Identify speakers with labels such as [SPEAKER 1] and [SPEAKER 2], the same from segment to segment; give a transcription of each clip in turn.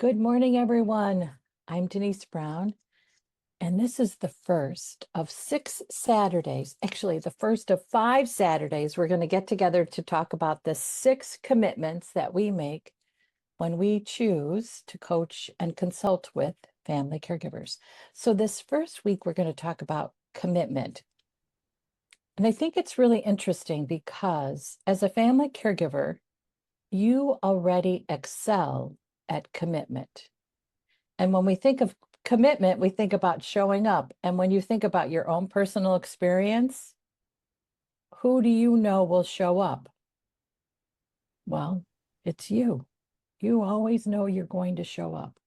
[SPEAKER 1] Good morning, everyone. I'm Denise Brown, and this is the first of 6 Saturdays, actually, the first of 5 Saturdays. We're going to get together to talk about the 6 commitments that we make when we choose to coach and consult with family caregivers. So, this first week, we're going to talk about commitment. And I think it's really interesting because as a family caregiver, you already excel at commitment. And when we think of commitment, we think about showing up. And when you think about your own personal experience, who do you know will show up? Well, it's you. You always know you're going to show up.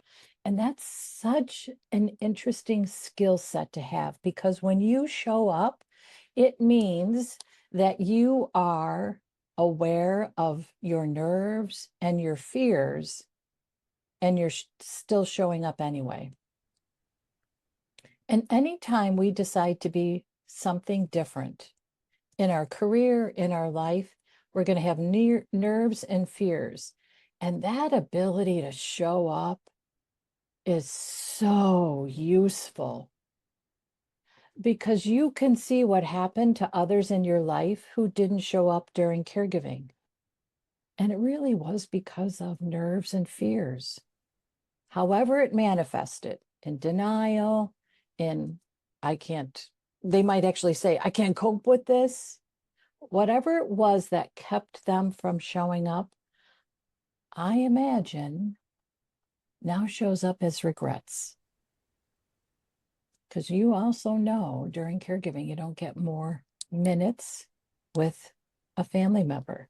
[SPEAKER 1] And that's such an interesting skill set to have because when you show up, it means that you are aware of your nerves and your fears, and you're still showing up anyway. And anytime we decide to be something different in our career, in our life, we're going to have nerves and fears. And that ability to show up is so useful because you can see what happened to others in your life who didn't show up during caregiving. And it really was because of nerves and fears. However it manifested, in denial, in I can't, they might actually say, I can't cope with this. Whatever it was that kept them from showing up, I imagine now shows up as regrets. Because you also know during caregiving, you don't get more minutes with a family member.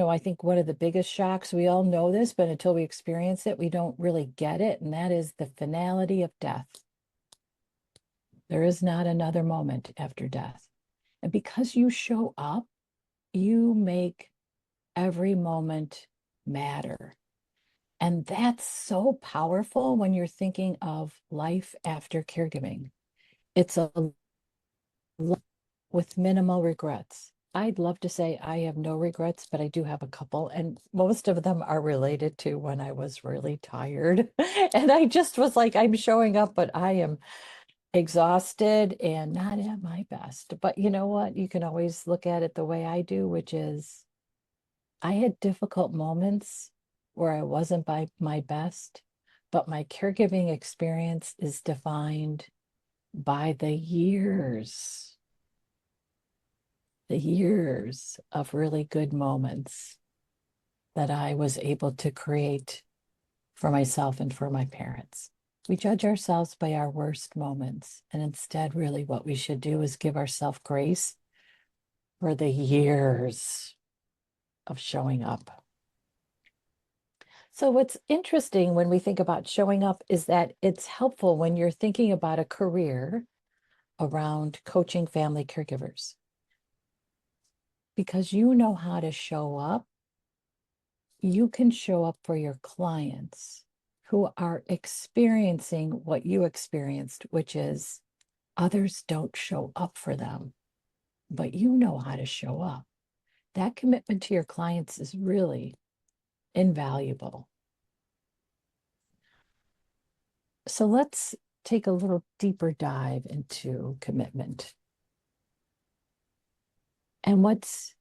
[SPEAKER 1] I think one of the biggest shocks, we all know this, but until we experience it, we don't really get it. And that is the finality of death. There is not another moment after death. And because you show up, you make every moment matter. And that's so powerful when you're thinking of life after caregiving. It's a life with minimal regrets. I'd love to say I have no regrets, but I do have a couple, and most of them are related to when I was really tired. And I just was like, I'm showing up, but I am exhausted and not at my best. But you know what? You can always look at it the way I do, which is I had difficult moments where I wasn't by my best, but my caregiving experience is defined by the years of really good moments that I was able to create for myself and for my parents. We judge ourselves by our worst moments. And instead, really, what we should do is give ourselves grace for the years of showing up. So, what's interesting when we think about showing up is that it's helpful when you're thinking about a career around coaching family caregivers because you know how to show up. You can show up for your clients who are experiencing what you experienced, which is others don't show up for them, but you know how to show up. That commitment to your clients is really invaluable. So let's take a little deeper dive into commitment. And what's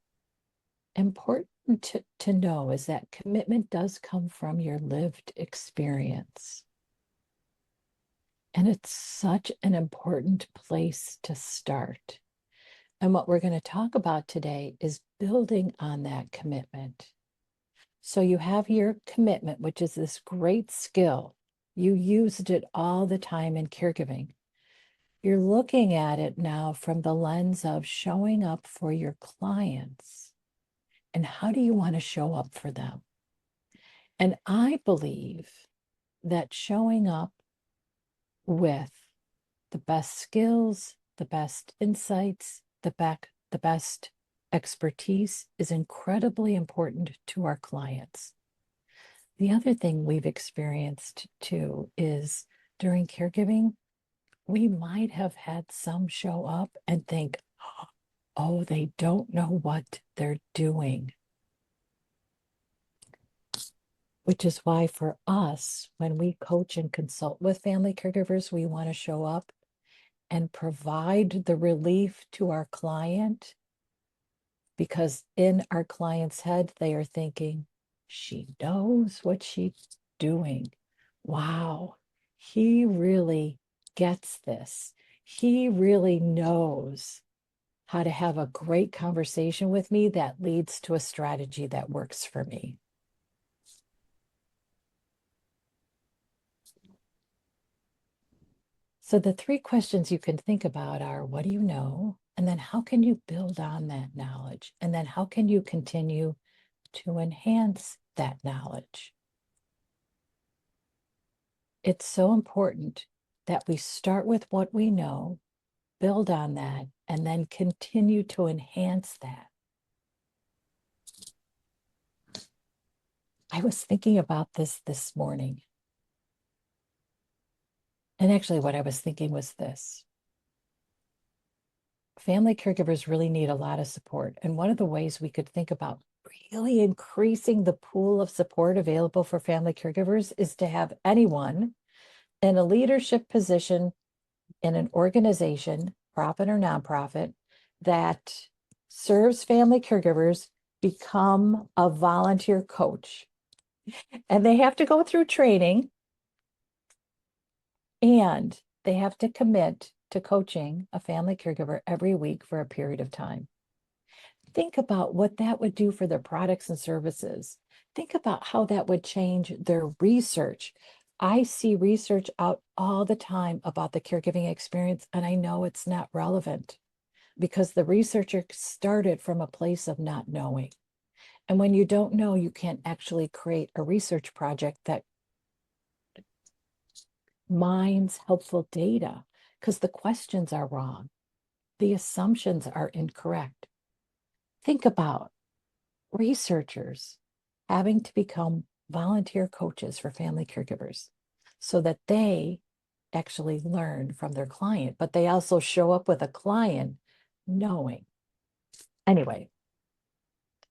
[SPEAKER 1] important to know is that commitment does come from your lived experience. And it's such an important place to start. And what we're going to talk about today is building on that commitment. So you have your commitment, which is this great skill. You used it all the time in caregiving. You're looking at it now from the lens of showing up for your clients. And how do you want to show up for them? And I believe that showing up with the best skills, the best insights, the best expertise is incredibly important to our clients. The other thing we've experienced too is during caregiving, we might have had some show up and think, oh, they don't know what they're doing. which is why for us, when we coach and consult with family caregivers, we want to show up and provide the relief to our client, because in our client's head, they are thinking, she knows what she's doing. Wow, he really gets this. He really knows how to have a great conversation with me that leads to a strategy that works for me. So the three questions you can think about are, what do you know? And then how can you build on that knowledge? And then how can you continue to enhance that knowledge? It's so important that we start with what we know, build on that, and then continue to enhance that. I was thinking about this morning. And actually, what I was thinking was this. Family caregivers really need a lot of support. And one of the ways we could think about really increasing the pool of support available for family caregivers is to have anyone in a leadership position in an organization, profit or nonprofit, that serves family caregivers become a volunteer coach. And they have to go through training, and they have to commit to coaching a family caregiver every week for a period of time. Think about what that would do for their products and services. Think about how that would change their research. I see research out all the time about the caregiving experience, and I know it's not relevant because the researcher started from a place of not knowing. And when you don't know, you can't actually create a research project that mines helpful data, because the questions are wrong. The assumptions are incorrect. Think about researchers having to become volunteer coaches for family caregivers so that they actually learn from their client, but they also show up with a client knowing. Anyway,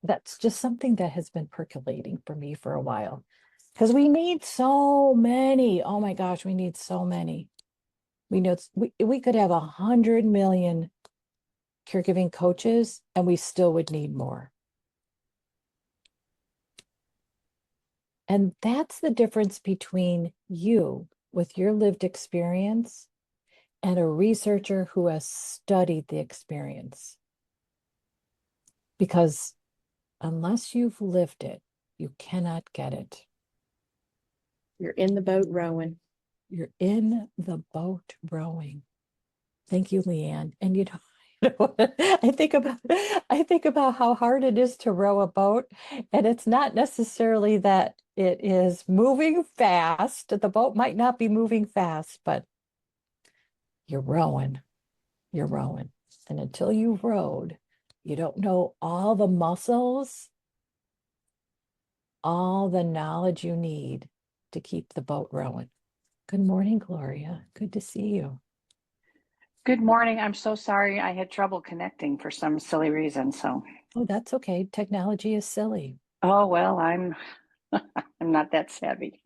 [SPEAKER 1] that's just something that has been percolating for me for a while, because we need so many. Oh my gosh, we need so many. We know we could have 100 million caregiving coaches and we still would need more. And that's the difference between you with your lived experience and a researcher who has studied the experience. Because unless you've lived it, you cannot get it.
[SPEAKER 2] You're in the boat rowing.
[SPEAKER 1] You're in the boat rowing. Thank you, Leanne. And you know, I think about how hard it is to row a boat, and it's not necessarily that it is moving fast. The boat might not be moving fast, but you're rowing. You're rowing. And until you've rowed, you don't know all the muscles, all the knowledge you need to keep the boat rowing. Good morning, Gloria. Good to see you.
[SPEAKER 2] Good morning. I'm so sorry. I had trouble connecting for some silly reason. So,
[SPEAKER 1] Oh, that's okay. Technology is silly.
[SPEAKER 2] oh well, I'm I'm not that savvy.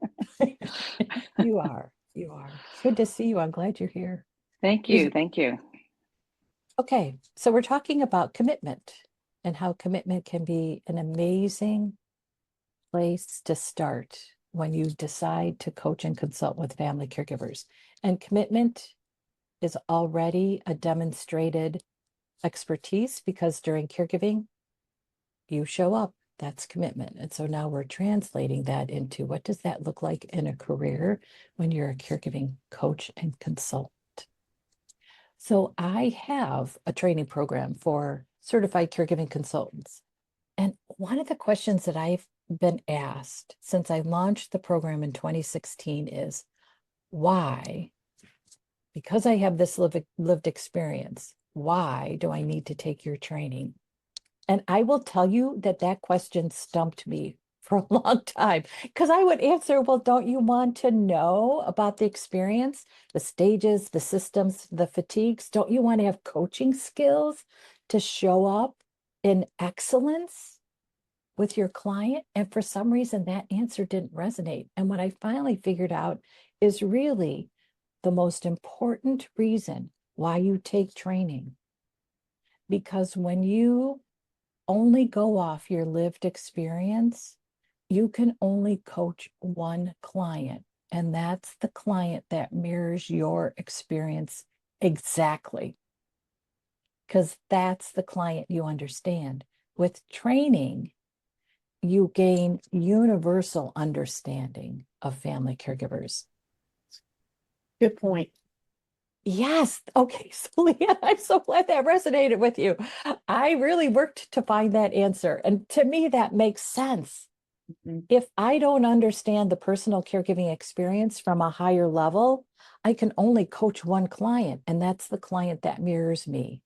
[SPEAKER 1] You are. You are. Good to see you. I'm glad you're here.
[SPEAKER 2] Thank
[SPEAKER 1] Is
[SPEAKER 2] you. Thank you.
[SPEAKER 1] okay. So we're talking about commitment and how commitment can be an amazing place to start when you decide to coach and consult with family caregivers. And commitment is already a demonstrated expertise, because during caregiving, you show up. That's commitment. And so now we're translating that into what does that look like in a career when you're a caregiving coach and consultant. So I have a training program for certified caregiving consultants. And one of the questions that I've been asked since I launched the program in 2016 is, why, because I have this lived experience, why do I need to take your training? And I will tell you that that question stumped me for a long time, because I would answer, well, don't you want to know about the experience, the stages, the systems, the fatigues? Don't you want to have coaching skills to show up in excellence? with your client, and for some reason that answer didn't resonate. And what I finally figured out is really the most important reason why you take training. Because when you only go off your lived experience, you can only coach one client, and that's the client that mirrors your experience exactly, because that's the client you understand. With training, you gain universal understanding of family caregivers.
[SPEAKER 3] Good point.
[SPEAKER 1] Yes. Okay. So, Leanne, I'm so glad that resonated with you. I really worked to find that answer. And to me, that makes sense.
[SPEAKER 3] Mhm.
[SPEAKER 1] If I don't understand the personal caregiving experience from a higher level, I can only coach one client, and that's the client that mirrors me.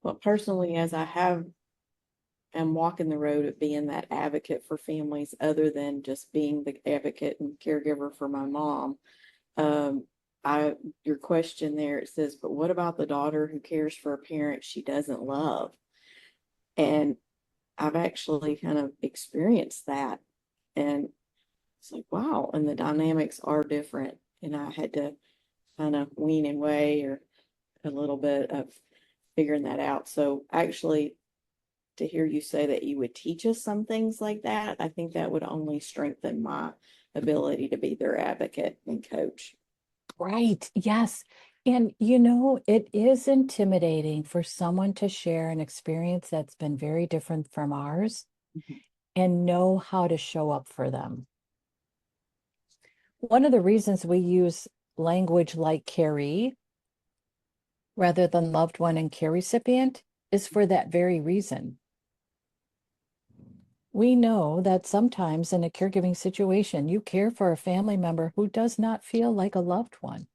[SPEAKER 3] Well, personally, as am walking the road of being that advocate for families, other than just being the advocate and caregiver for my mom. Um, your question there, it says, but what about the daughter who cares for a parent she doesn't love? And I've actually kind of experienced that. And it's like, wow. And the dynamics are different. And I had to kind of wean and weigh or a little bit of figuring that out. So actually, to hear you say that you would teach us some things like that, I think that would only strengthen my ability to be their advocate and coach.
[SPEAKER 1] Right. Yes. And it is intimidating for someone to share an experience that's been very different from ours
[SPEAKER 3] Mhm.
[SPEAKER 1] and know how to show up for them. One of the reasons we use language like caree rather than loved one and care recipient is for that very reason. We know that sometimes in a caregiving situation, you care for a family member who does not feel like a loved one.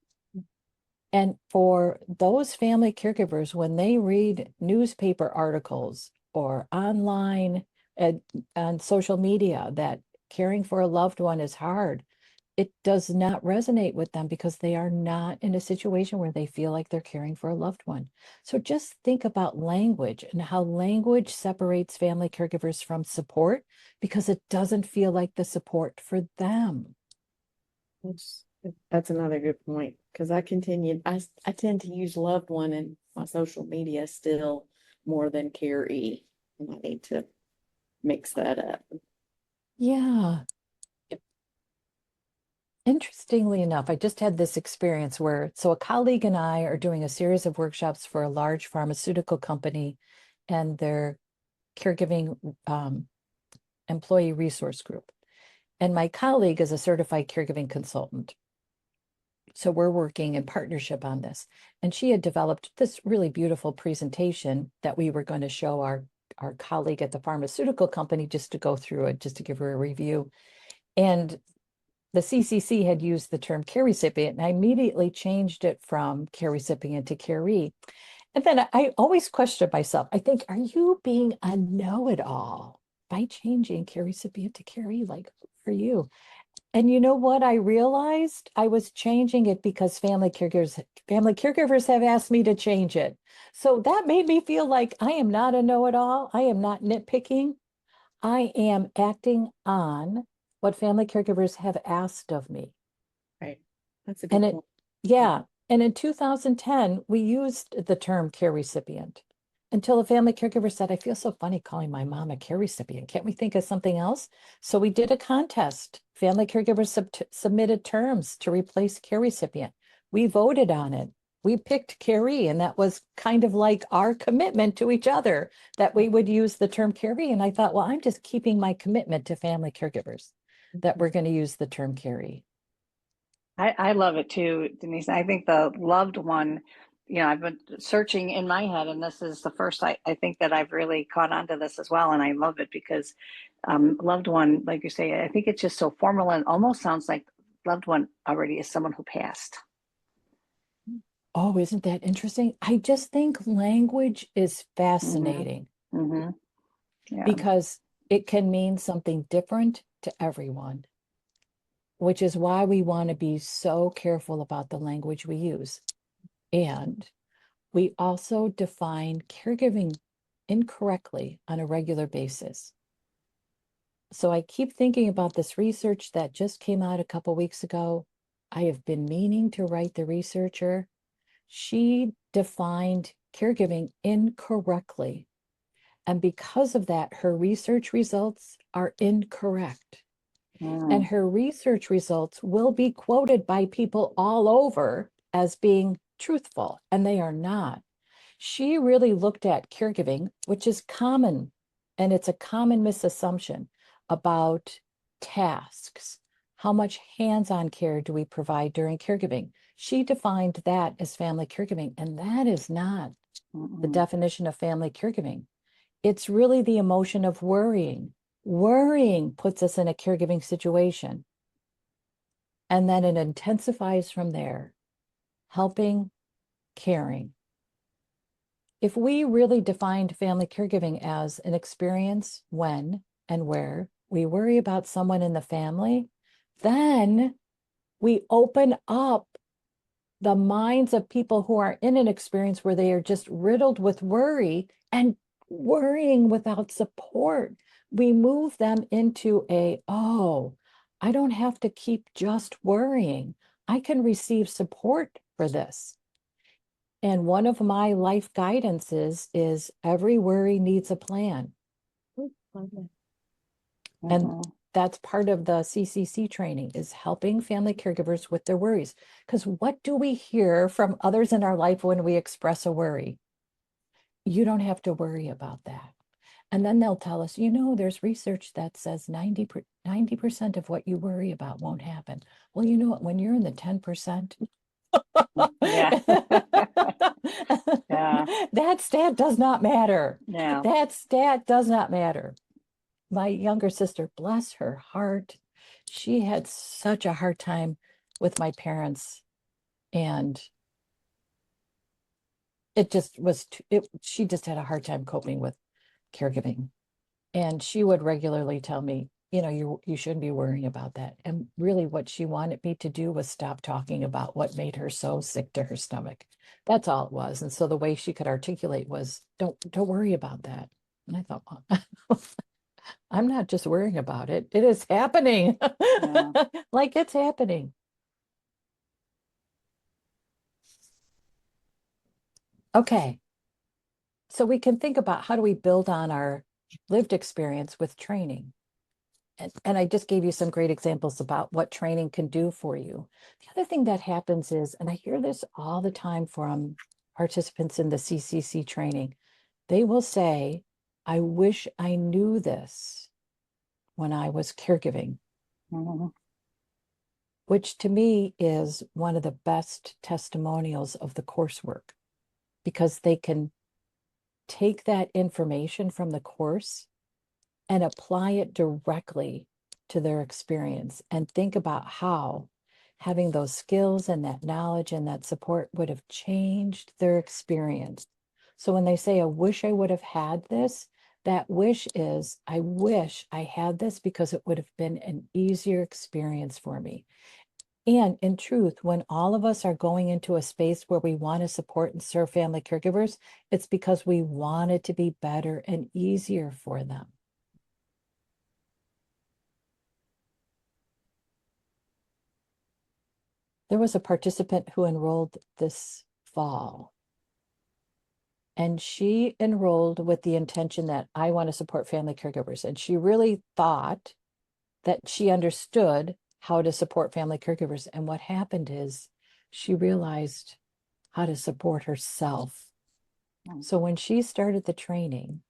[SPEAKER 1] And for those family caregivers, when they read newspaper articles or online on social media that caring for a loved one is hard, it does not resonate with them because they are not in a situation where they feel like they're caring for a loved one. So just think about language and how language separates family caregivers from support because it doesn't feel like the support for them.
[SPEAKER 3] That's that's another good point because I tend to use loved one in my social media still more than caree, and I need to mix that up.
[SPEAKER 1] Yeah. Interestingly enough, I just had this experience where, so a colleague and I are doing a series of workshops for a large pharmaceutical company and their caregiving employee resource group. And my colleague is a certified caregiving consultant. So we're working in partnership on this. And she had developed this really beautiful presentation that we were going to show our colleague at the pharmaceutical company just to go through it, just to give her a review. And the CCC had used the term care recipient, and I immediately changed it from care recipient to caree. And then I always question myself. I think, are you being a know-it-all by changing care recipient to caree? Like, for you? And you know what? I realized I was changing it because family caregivers have asked me to change it. So that made me feel like I am not a know-it-all. I am not nitpicking. I am acting on what family caregivers have asked of me.
[SPEAKER 3] Right. That's a
[SPEAKER 1] And
[SPEAKER 3] good
[SPEAKER 1] it,
[SPEAKER 3] point.
[SPEAKER 1] yeah. And in 2010, we used the term care recipient until a family caregiver said, I feel so funny calling my mom a care recipient. Can't we think of something else? So we did a contest. Family caregivers submitted terms to replace care recipient. We voted on it. We picked caree, and that was kind of like our commitment to each other that we would use the term caree. And I thought, well, I'm just keeping my commitment to family caregivers that we're going to use the term caree.
[SPEAKER 2] I love it too, Denise. I think the loved one, I've been searching in my head, and this is the first I think that I've really caught on to this as well. And I love it because loved one, like you say, I think it's just so formal and almost sounds like loved one already is someone who passed.
[SPEAKER 1] Oh, isn't that interesting? I just think language is
[SPEAKER 2] Mm-hmm.
[SPEAKER 1] fascinating
[SPEAKER 2] Mm-hmm. Yeah.
[SPEAKER 1] because it can mean something different to everyone, which is why we want to be so careful about the language we use. And we also define caregiving incorrectly on a regular basis. So I keep thinking about this research that just came out a couple weeks ago. I have been meaning to write the researcher. She defined caregiving incorrectly. And because of that, her research results are incorrect. And
[SPEAKER 2] Mm.
[SPEAKER 1] her research results will be quoted by people all over as being truthful, and they are not. She really looked at caregiving, which is common, and it's a common misassumption about tasks. How much hands-on care do we provide during caregiving? She defined that as family caregiving, and that is not the
[SPEAKER 2] Mm-mm.
[SPEAKER 1] definition of family caregiving. It's really the emotion of worrying. Worrying puts us in a caregiving situation, and then it intensifies from there. Helping, caring. If we really defined family caregiving as an experience when and where we worry about someone in the family, then we open up the minds of people who are in an experience where they are just riddled with worry and worrying without support. We move them into oh, I don't have to keep just worrying. I can receive support for this. And one of my life guidances is every worry needs a plan. And
[SPEAKER 2] Mhm.
[SPEAKER 1] that's part of the CCC training, is helping family caregivers with their worries. Because what do we hear from others in our life when we express a worry? You don't have to worry about that. And then they'll tell us, there's research that says 90% of what you worry about won't happen. Well, you know what? When you're in the 10%,
[SPEAKER 2] Yeah. Yeah.
[SPEAKER 1] that stat does not matter.
[SPEAKER 2] Yeah.
[SPEAKER 1] That stat does not matter. My younger sister, bless her heart, she had such a hard time with my parents, and it just was she just had a hard time coping with caregiving. And she would regularly tell me, you shouldn't be worrying about that. And really what she wanted me to do was stop talking about what made her so sick to her stomach. That's all it was. And so the way she could articulate was, don't worry about that. And I thought, well, I'm not just worrying about it. It is happening.
[SPEAKER 2] Yeah.
[SPEAKER 1] Like it's happening. Okay. So we can think about, how do we build on our lived experience with training? And I just gave you some great examples about what training can do for you. The other thing that happens is, and I hear this all the time from participants in the CCC training, they will say, I wish I knew this when I was caregiving,
[SPEAKER 2] Mhm.
[SPEAKER 1] which to me is one of the best testimonials of the coursework, because they can take that information from the course and apply it directly to their experience, and think about how having those skills and that knowledge and that support would have changed their experience. So when they say, I wish I would have had this, that wish is, I wish I had this because it would have been an easier experience for me. And in truth, when all of us are going into a space where we want to support and serve family caregivers, it's because we want it to be better and easier for them. There was a participant who enrolled this fall, and she enrolled with the intention that I want to support family caregivers. And she really thought that she understood how to support family caregivers. And what happened is she realized how to support herself.
[SPEAKER 2] Mm.
[SPEAKER 1] So when she started the training,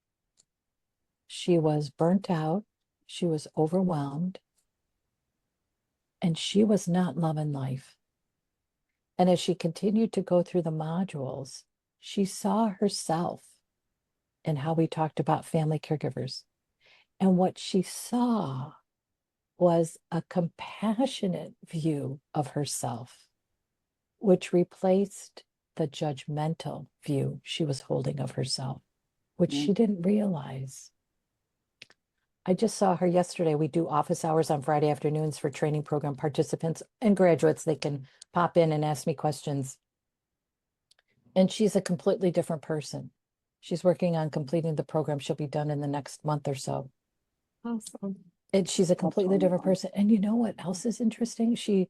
[SPEAKER 1] she was burnt out, she was overwhelmed, and she was not loving life. And as she continued to go through the modules, she saw herself in how we talked about family caregivers. And what she saw was a compassionate view of herself, which replaced the judgmental view she was holding of herself, which
[SPEAKER 2] Mm.
[SPEAKER 1] she didn't realize. I just saw her yesterday. We do office hours on Friday afternoons for training program participants and graduates. They can pop in and ask me questions. And she's a completely different person. She's working on completing the program. She'll be done in the next month or so.
[SPEAKER 3] Awesome.
[SPEAKER 1] And she's a completely different
[SPEAKER 2] wonderful.
[SPEAKER 1] person. And you know what else is interesting? She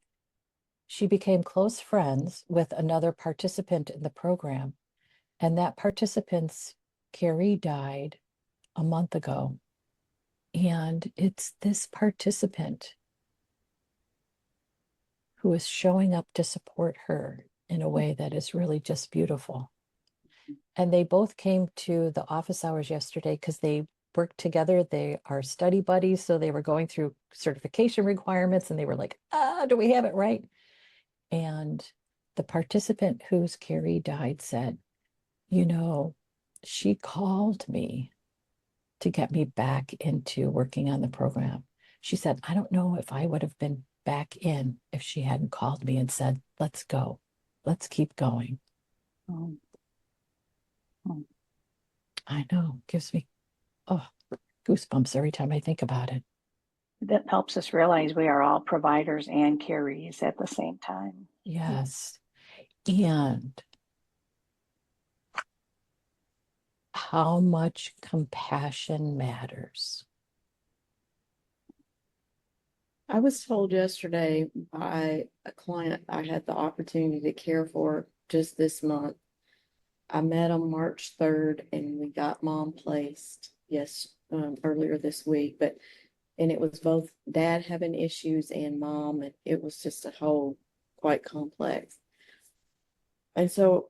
[SPEAKER 1] became close friends with another participant in the program. And that participant's Carrie died a month ago. And it's this participant who is showing up to support her in a way that is really just beautiful. And they both came to the office hours yesterday because they work together. They are study buddies. So they were going through certification requirements and they were like, do we have it right? And the participant whose Carrie died said, you know, she called me to get me back into working on the program. She said, I don't know if I would have been back in if she hadn't called me and said, let's go, let's keep going.
[SPEAKER 2] Oh, oh.
[SPEAKER 1] I know, gives me goosebumps every time I think about it.
[SPEAKER 2] That helps us realize we are all providers and carees at the same time.
[SPEAKER 1] Yes. And how much compassion matters.
[SPEAKER 3] I was told yesterday by a client I had the opportunity to care for just this month. I met on March 3rd and we got mom placed, earlier this week, and it was both dad having issues and mom, and it was just a whole quite complex. And so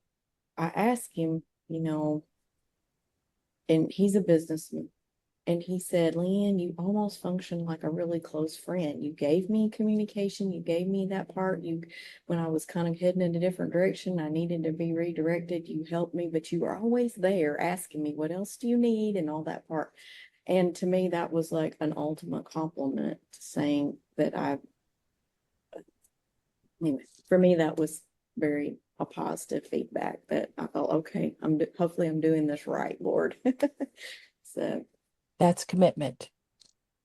[SPEAKER 3] I asked him, and he's a businessman. And he said, Leanne, you almost function like a really close friend. You gave me communication. You gave me that part. When I was kind of heading in a different direction, I needed to be redirected. You helped me, but you were always there asking me, what else do you need? And all that part. And to me, that was like an ultimate compliment, saying that anyway, for me, that was very a positive feedback that I felt, okay, hopefully I'm doing this right, Lord. So.
[SPEAKER 1] That's commitment.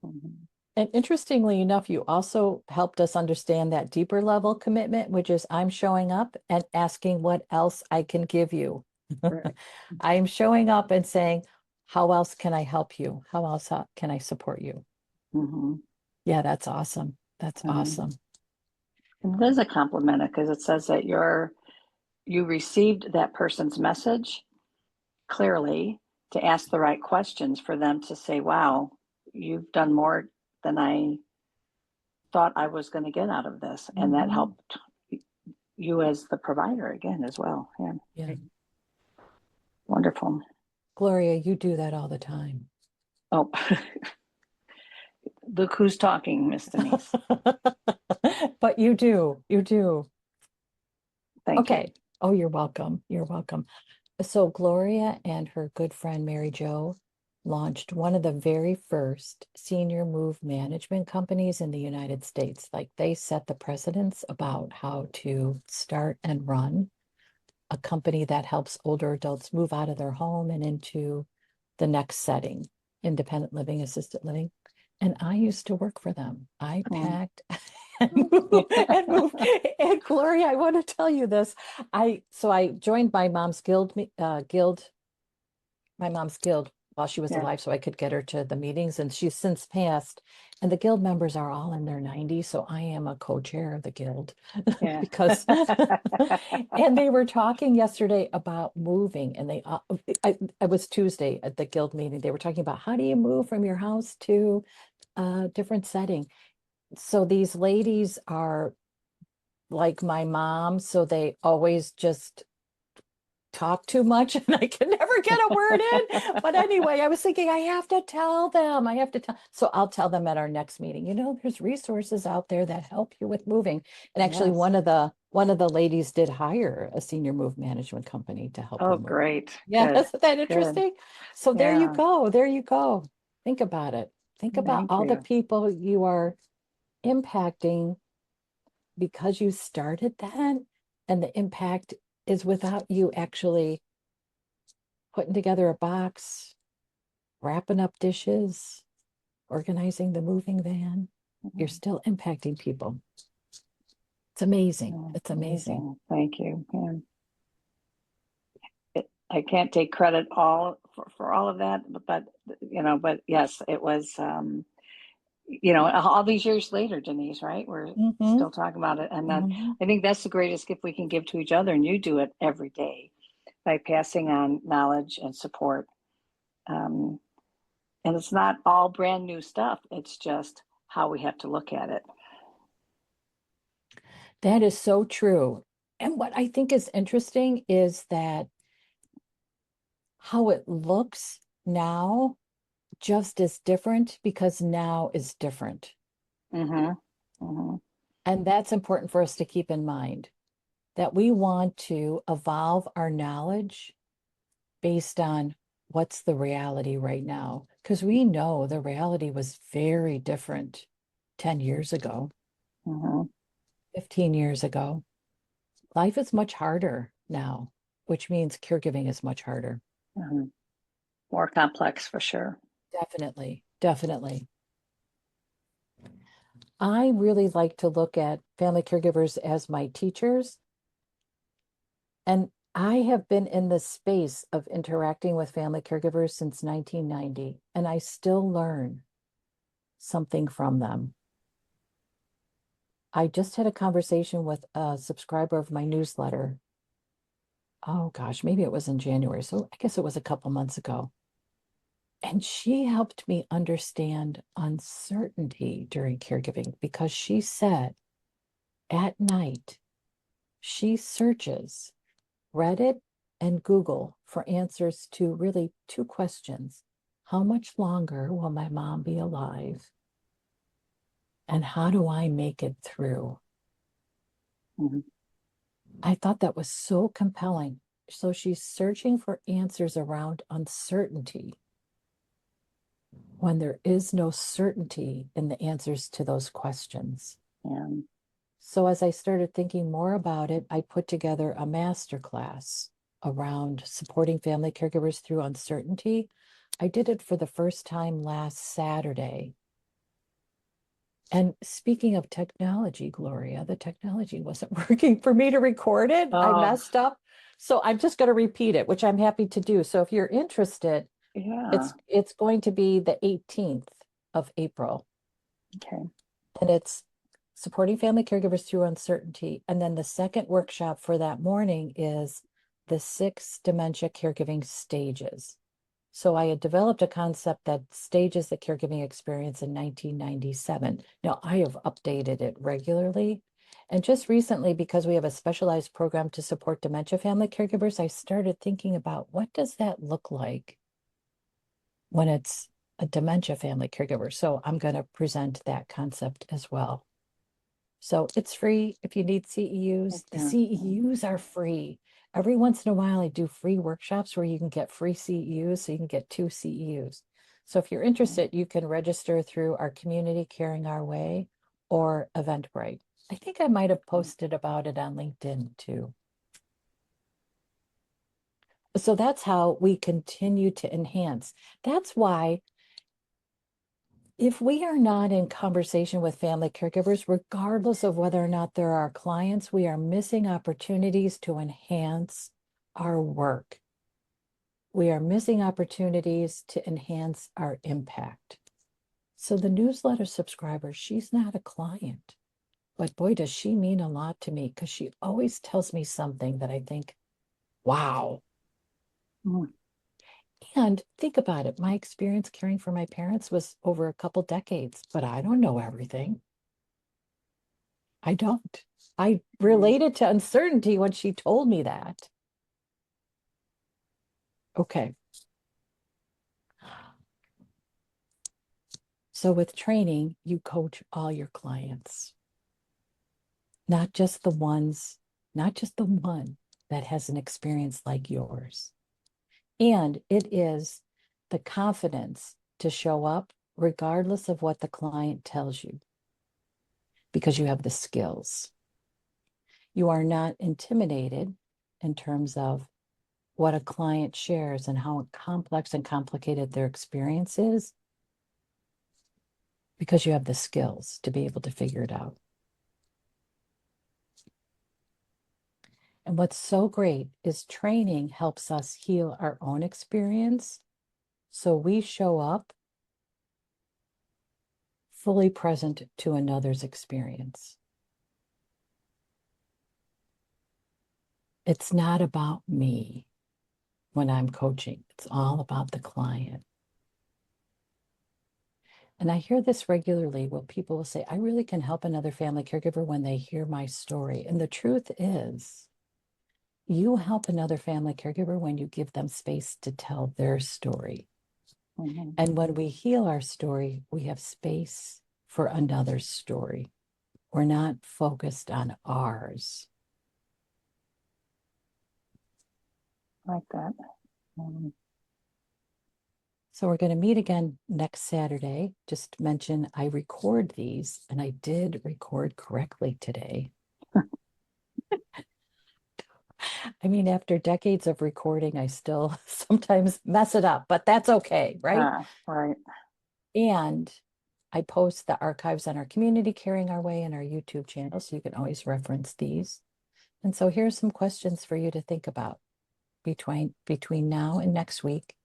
[SPEAKER 2] Mhm.
[SPEAKER 1] And interestingly enough, you also helped us understand that deeper level commitment, which is I'm showing up and asking what else I can give you.
[SPEAKER 3] Right.
[SPEAKER 1] I'm showing up and saying, how else can I help you? How else can I support you?
[SPEAKER 2] Mhm.
[SPEAKER 1] Yeah, that's awesome. That's awesome.
[SPEAKER 2] And it is a compliment because it says that you received that person's message clearly to ask the right questions for them to say, wow, you've done more than I thought I was going to get out of this. And that
[SPEAKER 1] Mhm.
[SPEAKER 2] helped you as the provider again as well. Yeah.
[SPEAKER 1] Yeah.
[SPEAKER 2] Wonderful.
[SPEAKER 1] Gloria, you do that all the time.
[SPEAKER 2] Oh, look who's talking, Miss Denise.
[SPEAKER 1] But you do.
[SPEAKER 2] Thank you.
[SPEAKER 1] Okay. Oh, you're welcome. You're welcome. So Gloria and her good friend Mary Jo launched one of the very first senior move management companies in the United States. Like they set the precedence about how to start and run a company that helps older adults move out of their home and into the next setting, independent living, assisted living. And I used to work for them. I
[SPEAKER 2] Mm.
[SPEAKER 1] packed and moved. And Gloria, I want to tell you this. So I joined my mom's my mom's guild while she was
[SPEAKER 2] Yeah.
[SPEAKER 1] alive so I could get her to the meetings, and she's since passed. And the guild members are all in their 90s, so I am a co-chair of the guild
[SPEAKER 2] Yeah.
[SPEAKER 1] because and they were talking yesterday about moving, and I was Tuesday at the guild meeting. They were talking about how do you move from your house to a different setting. So these ladies are like my mom, so they always just talk too much and I can never get a word in. But anyway, I was thinking I have to tell them. I have to tell. So I'll tell them at our next meeting. There's resources out there that help you with moving. And actually
[SPEAKER 2] Yes.
[SPEAKER 1] one of the ladies did hire a senior move management company to help her
[SPEAKER 2] Oh,
[SPEAKER 1] move.
[SPEAKER 2] great.
[SPEAKER 1] Yeah,
[SPEAKER 2] Good.
[SPEAKER 1] isn't that
[SPEAKER 2] Good.
[SPEAKER 1] interesting? So there you
[SPEAKER 2] Yeah.
[SPEAKER 1] go. There you go. Think about it. Think about
[SPEAKER 2] Thank
[SPEAKER 1] all the
[SPEAKER 2] you.
[SPEAKER 1] people you are impacting because you started that, and the impact is without you actually putting together a box, wrapping up dishes, organizing the moving van. You're still impacting people. It's amazing.
[SPEAKER 2] Yeah,
[SPEAKER 1] It's amazing.
[SPEAKER 2] amazing. Thank you. Yeah. I can't take credit all for all of that, but yes, it was you know, all these years later, Denise, right? We're
[SPEAKER 1] Mhm,
[SPEAKER 2] still talking about it. And that,
[SPEAKER 1] mhm.
[SPEAKER 2] I think that's the greatest gift we can give to each other. And you do it every day by passing on knowledge and support. Um, and it's not all brand new stuff. It's just how we have to look at it.
[SPEAKER 1] That is so true. And what I think is interesting is that how it looks now just is different because now is different.
[SPEAKER 2] Mm-hmm. Mm-hmm.
[SPEAKER 1] And that's important for us to keep in mind that we want to evolve our knowledge based on what's the reality right now. Because we know the reality was very different 10 years ago,
[SPEAKER 2] Mm-hmm.
[SPEAKER 1] 15 years ago. Life is much harder now, which means caregiving is much harder.
[SPEAKER 2] Mm-hmm. More complex for sure.
[SPEAKER 1] Definitely, definitely. I really like to look at family caregivers as my teachers. And I have been in the space of interacting with family caregivers since 1990, and I still learn something from them. I just had a conversation with a subscriber of my newsletter. Oh gosh, maybe it was in January. So I guess it was a couple months ago. And she helped me understand uncertainty during caregiving because she said at night she searches Reddit and Google for answers to really two questions. How much longer will my mom be alive? And how do I make it through?
[SPEAKER 2] Mm-hmm.
[SPEAKER 1] I thought that was so compelling. So she's searching for answers around uncertainty when there is no certainty in the answers to those questions.
[SPEAKER 2] Yeah.
[SPEAKER 1] So as I started thinking more about it, I put together a master class around supporting family caregivers through uncertainty. I did it for the first time last Saturday. And speaking of technology, Gloria, the technology wasn't working for me to record it. I
[SPEAKER 2] Oh,
[SPEAKER 1] messed up. So I'm just going to repeat it, which I'm happy to do. So if you're interested,
[SPEAKER 2] yeah.
[SPEAKER 1] it's going to be the 18th of April.
[SPEAKER 2] Okay.
[SPEAKER 1] And it's supporting family caregivers through uncertainty. And then the second workshop for that morning is the 6 dementia caregiving stages. So I had developed a concept that stages the caregiving experience in 1997. Now I have updated it regularly. And just recently, because we have a specialized program to support dementia family caregivers, I started thinking about what does that look like when it's a dementia family caregiver. So I'm going to present that concept as well. So it's free if you need CEUs. The
[SPEAKER 2] Yeah.
[SPEAKER 1] CEUs are free. Every once in a while, I do free workshops where you can get free CEUs, so you can get 2 CEUs. So if you're interested, you can register through our community Caring Our Way or Eventbrite. I think I might have posted about it on LinkedIn too. So that's how we continue to enhance. That's why if we are not in conversation with family caregivers, regardless of whether or not they're our clients, we are missing opportunities to enhance our work. We are missing opportunities to enhance our impact. So the newsletter subscriber, she's not a client, but boy, does she mean a lot to me because she always tells me something that I think, wow.
[SPEAKER 2] Mm.
[SPEAKER 1] And think about it. My experience caring for my parents was over a couple decades, but I don't know everything. I don't. I related to uncertainty when she told me that. Okay. So with training, you coach all your clients, not just the ones, not just the one that has an experience like yours. And it is the confidence to show up regardless of what the client tells you because you have the skills. You are not intimidated in terms of what a client shares and how complex and complicated their experience is because you have the skills to be able to figure it out. And what's so great is training helps us heal our own experience. So we show up fully present to another's experience. It's not about me when I'm coaching. It's all about the client. And I hear this regularly where people will say, I really can help another family caregiver when they hear my story. And the truth is, you help another family caregiver when you give them space to tell their story.
[SPEAKER 2] Mhm.
[SPEAKER 1] And when we heal our story, we have space for another's story. We're not focused on ours.
[SPEAKER 2] Like that. Mhm.
[SPEAKER 1] So we're going to meet again next Saturday. Just mention I record these, and I did record correctly today. I mean, after decades of recording, I still sometimes mess it up, but that's okay, right?
[SPEAKER 2] Right.
[SPEAKER 1] And I post the archives on our Community Caring Our Way and our YouTube channel, so you can always reference these. And so here's some questions for you to think about between now and next week.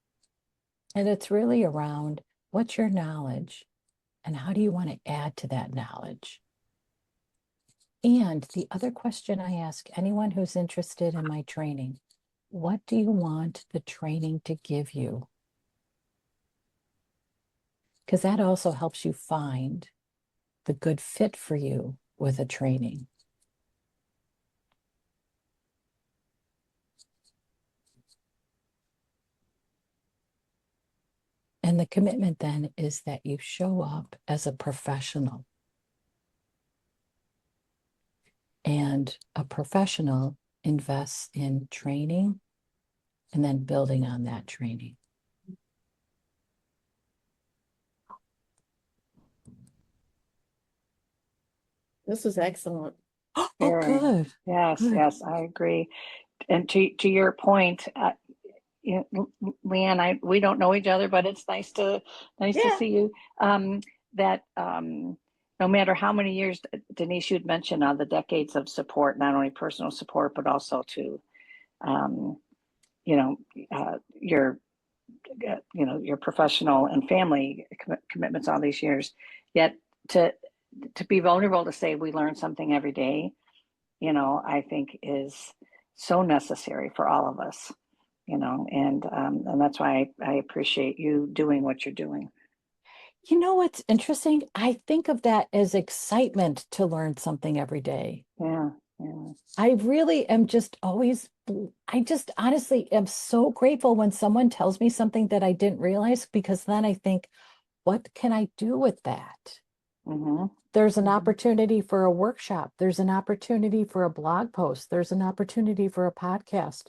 [SPEAKER 1] And it's really around what's your knowledge and how do you want to add to that knowledge? And the other question I ask anyone who's interested in my training, what do you want the training to give you? Because that also helps you find the good fit for you with a training. And the commitment then is that you show up as a professional. And a professional invests in training and then building on that training.
[SPEAKER 3] This was excellent.
[SPEAKER 1] Oh,
[SPEAKER 2] Very.
[SPEAKER 1] good.
[SPEAKER 2] Yes,
[SPEAKER 1] Good.
[SPEAKER 2] yes, I agree. And to your point, Leanne, we don't know each other, but it's nice to
[SPEAKER 3] Yeah.
[SPEAKER 2] see you. That no matter how many years, Denise, you'd mentioned the decades of support, not only personal support, but also to, you know, your your professional and family commitments all these years. Yet to be vulnerable to say we learn something every day, I think is so necessary for all of us, and that's why I appreciate you doing what you're doing.
[SPEAKER 1] You know what's interesting? I think of that as excitement to learn something every day.
[SPEAKER 2] Yeah, yeah.
[SPEAKER 1] I really am just always, I just honestly am so grateful when someone tells me something that I didn't realize, because then I think, what can I do with that?
[SPEAKER 2] Mm-hmm.
[SPEAKER 1] There's an opportunity for a workshop. There's an opportunity for a blog post. There's an opportunity for a podcast.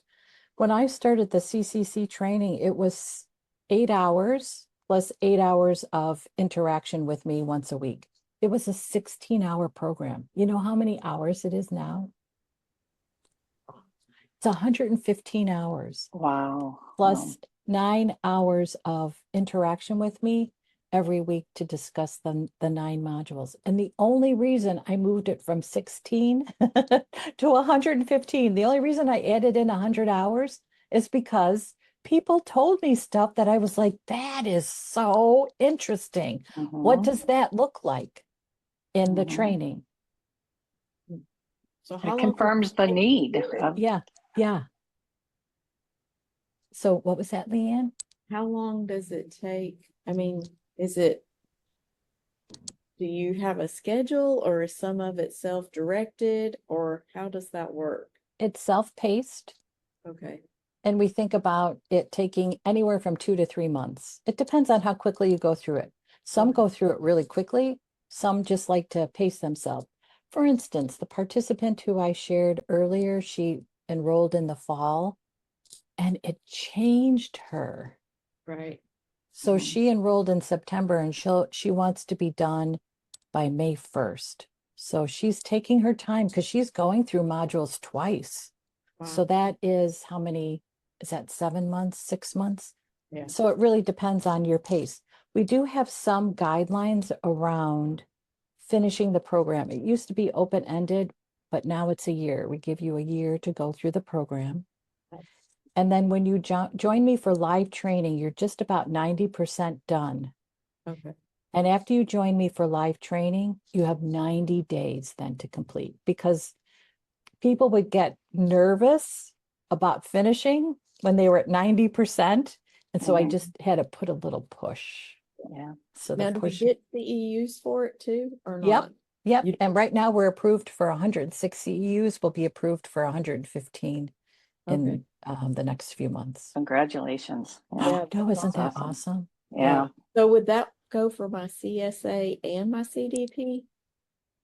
[SPEAKER 1] When I started the CCC training, it was 8 hours plus 8 hours of interaction with me once a week. It was a 16-hour program. You know how many hours it is now? It's 115 hours
[SPEAKER 2] Wow.
[SPEAKER 1] plus 9 hours of interaction with me every week to discuss the 9 modules. And the only reason I moved it from 16 to 115, the only reason I added in 100 hours is because people told me stuff that I was like, that is so interesting. What
[SPEAKER 2] Mm-hmm.
[SPEAKER 1] does that look like in the
[SPEAKER 2] Mm-hmm.
[SPEAKER 1] training?
[SPEAKER 3] So
[SPEAKER 2] It confirms the need of,
[SPEAKER 1] Yeah, yeah. So what was that, Leanne?
[SPEAKER 3] how long does it take? I mean, do you have a schedule, or is some of it self-directed, or how does that work?
[SPEAKER 1] It's self-paced.
[SPEAKER 3] Okay.
[SPEAKER 1] And we think about it taking anywhere from 2 to 3 months. It depends on how quickly you go through it. Some
[SPEAKER 3] Okay.
[SPEAKER 1] go through it really quickly. Some just like to pace themselves. For instance, the participant who I shared earlier, she enrolled in the fall and it changed her.
[SPEAKER 3] Right.
[SPEAKER 1] So
[SPEAKER 2] Mhm.
[SPEAKER 1] she enrolled in September and she wants to be done by May 1st. So she's taking her time because she's going through modules twice. So
[SPEAKER 3] Wow.
[SPEAKER 1] that is how many, is that 7 months, 6 months?
[SPEAKER 3] Yeah.
[SPEAKER 1] So it really depends on your pace. We do have some guidelines around finishing the program. It used to be open-ended, but now it's a year. We give you a year to go through the program. And then when you join me for live training, you're just about 90% done.
[SPEAKER 3] Okay.
[SPEAKER 1] And after you join me for live training, you have 90 days then to complete, because people would get nervous about finishing when they were at 90%. And so I
[SPEAKER 2] Mhm.
[SPEAKER 1] just had to put a little push.
[SPEAKER 2] Yeah.
[SPEAKER 1] So
[SPEAKER 3] Now,
[SPEAKER 1] the
[SPEAKER 3] do we
[SPEAKER 1] push.
[SPEAKER 3] get CEUs for it too, or
[SPEAKER 1] Yep.
[SPEAKER 3] not?
[SPEAKER 1] Yep.
[SPEAKER 3] You-
[SPEAKER 1] And right now we're approved for 106 CEUs. We'll be approved for 115
[SPEAKER 3] Okay.
[SPEAKER 1] in the next few months.
[SPEAKER 2] Congratulations.
[SPEAKER 1] Oh,
[SPEAKER 3] Yeah,
[SPEAKER 1] no,
[SPEAKER 3] that's
[SPEAKER 1] isn't that
[SPEAKER 2] awesome.
[SPEAKER 1] awesome?
[SPEAKER 2] Yeah.
[SPEAKER 3] So would that go for my CSA and my CDP?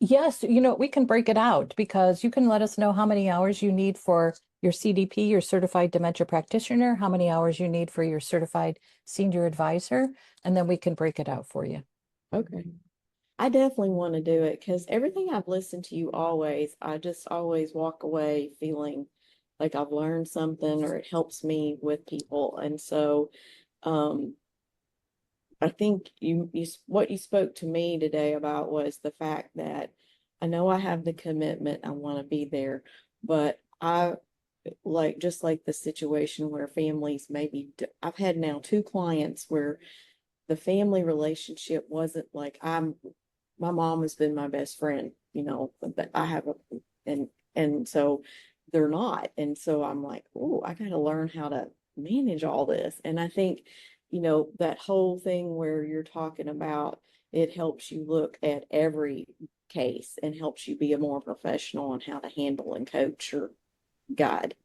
[SPEAKER 1] Yes, we can break it out, because you can let us know how many hours you need for your CDP, your certified dementia practitioner, how many hours you need for your certified senior advisor, and then we can break it out for you.
[SPEAKER 3] Okay. I definitely want to do it because everything I've listened to you always, I just always walk away feeling like I've learned something or it helps me with people. And so, um, I think what you spoke to me today about was the fact that I know I have the commitment, I want to be there, but I just like the situation where families maybe, I've had now 2 clients where the family relationship wasn't like my mom has been my best friend, but I have and so they're not. And so I'm like, oh, I gotta learn how to manage all this. And I think, that whole thing where you're talking about it helps you look at every case and helps you be a more professional on how to handle and coach or guide.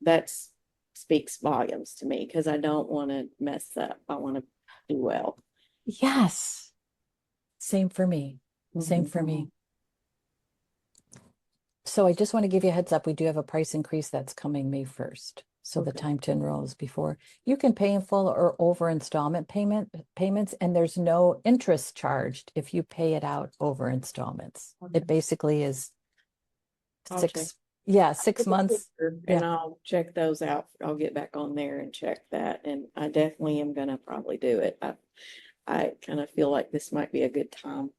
[SPEAKER 3] That's speaks volumes to me because I don't want to mess up. I want to do well.
[SPEAKER 1] Yes. Same for me. Same
[SPEAKER 3] Mhm.
[SPEAKER 1] for me. So I just want to give you a heads up. We do have a price increase that's coming May 1st. So the
[SPEAKER 3] Okay.
[SPEAKER 1] time to enroll is before. You can pay in full or over installment payments, and there's no interest charged if you pay it out over installments.
[SPEAKER 3] Okay.
[SPEAKER 1] It basically is
[SPEAKER 3] I'll
[SPEAKER 1] six,
[SPEAKER 3] check.
[SPEAKER 1] yeah,
[SPEAKER 3] I'll
[SPEAKER 1] 6
[SPEAKER 3] take a
[SPEAKER 1] months.
[SPEAKER 3] picture
[SPEAKER 1] Yeah.
[SPEAKER 3] And I'll check those out. I'll get back on there and check that. And I definitely am gonna probably do it. I kind of feel like this might be a good time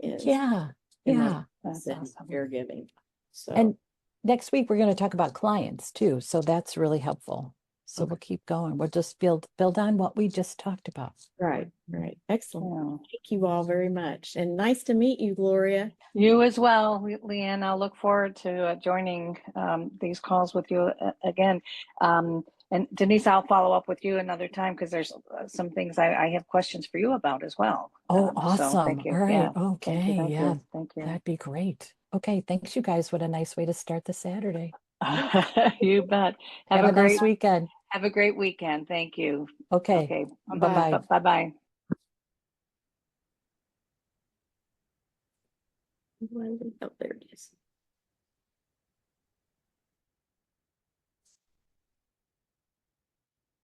[SPEAKER 1] Yeah.
[SPEAKER 3] in my
[SPEAKER 1] Yeah.
[SPEAKER 2] That's
[SPEAKER 3] in
[SPEAKER 2] awesome.
[SPEAKER 3] caregiving. So
[SPEAKER 1] And next week we're going to talk about clients too. So that's really helpful. So
[SPEAKER 3] Okay.
[SPEAKER 1] we'll keep going. We'll just build on what we just talked about.
[SPEAKER 3] right. Excellent.
[SPEAKER 2] Yeah.
[SPEAKER 3] Thank you all very much. And nice to meet you, Gloria.
[SPEAKER 2] You as well, Leanne. I'll look forward to joining these calls with you again. And Denise, I'll follow up with you another time because there's some things I have questions for you about as well.
[SPEAKER 1] Oh,
[SPEAKER 2] So
[SPEAKER 1] awesome.
[SPEAKER 2] thank you.
[SPEAKER 1] All right.
[SPEAKER 2] Yeah.
[SPEAKER 1] Okay.
[SPEAKER 2] Thank
[SPEAKER 1] Yeah,
[SPEAKER 2] you. Thank you.
[SPEAKER 1] that'd be great. Okay. Thanks, you guys. What a nice way to start the Saturday.
[SPEAKER 2] You bet.
[SPEAKER 1] Have a nice weekend.
[SPEAKER 2] Have a great weekend. Thank you.
[SPEAKER 1] Okay.
[SPEAKER 2] Okay.
[SPEAKER 1] Bye-bye.
[SPEAKER 2] Bye-bye.
[SPEAKER 3] Oh, there it is.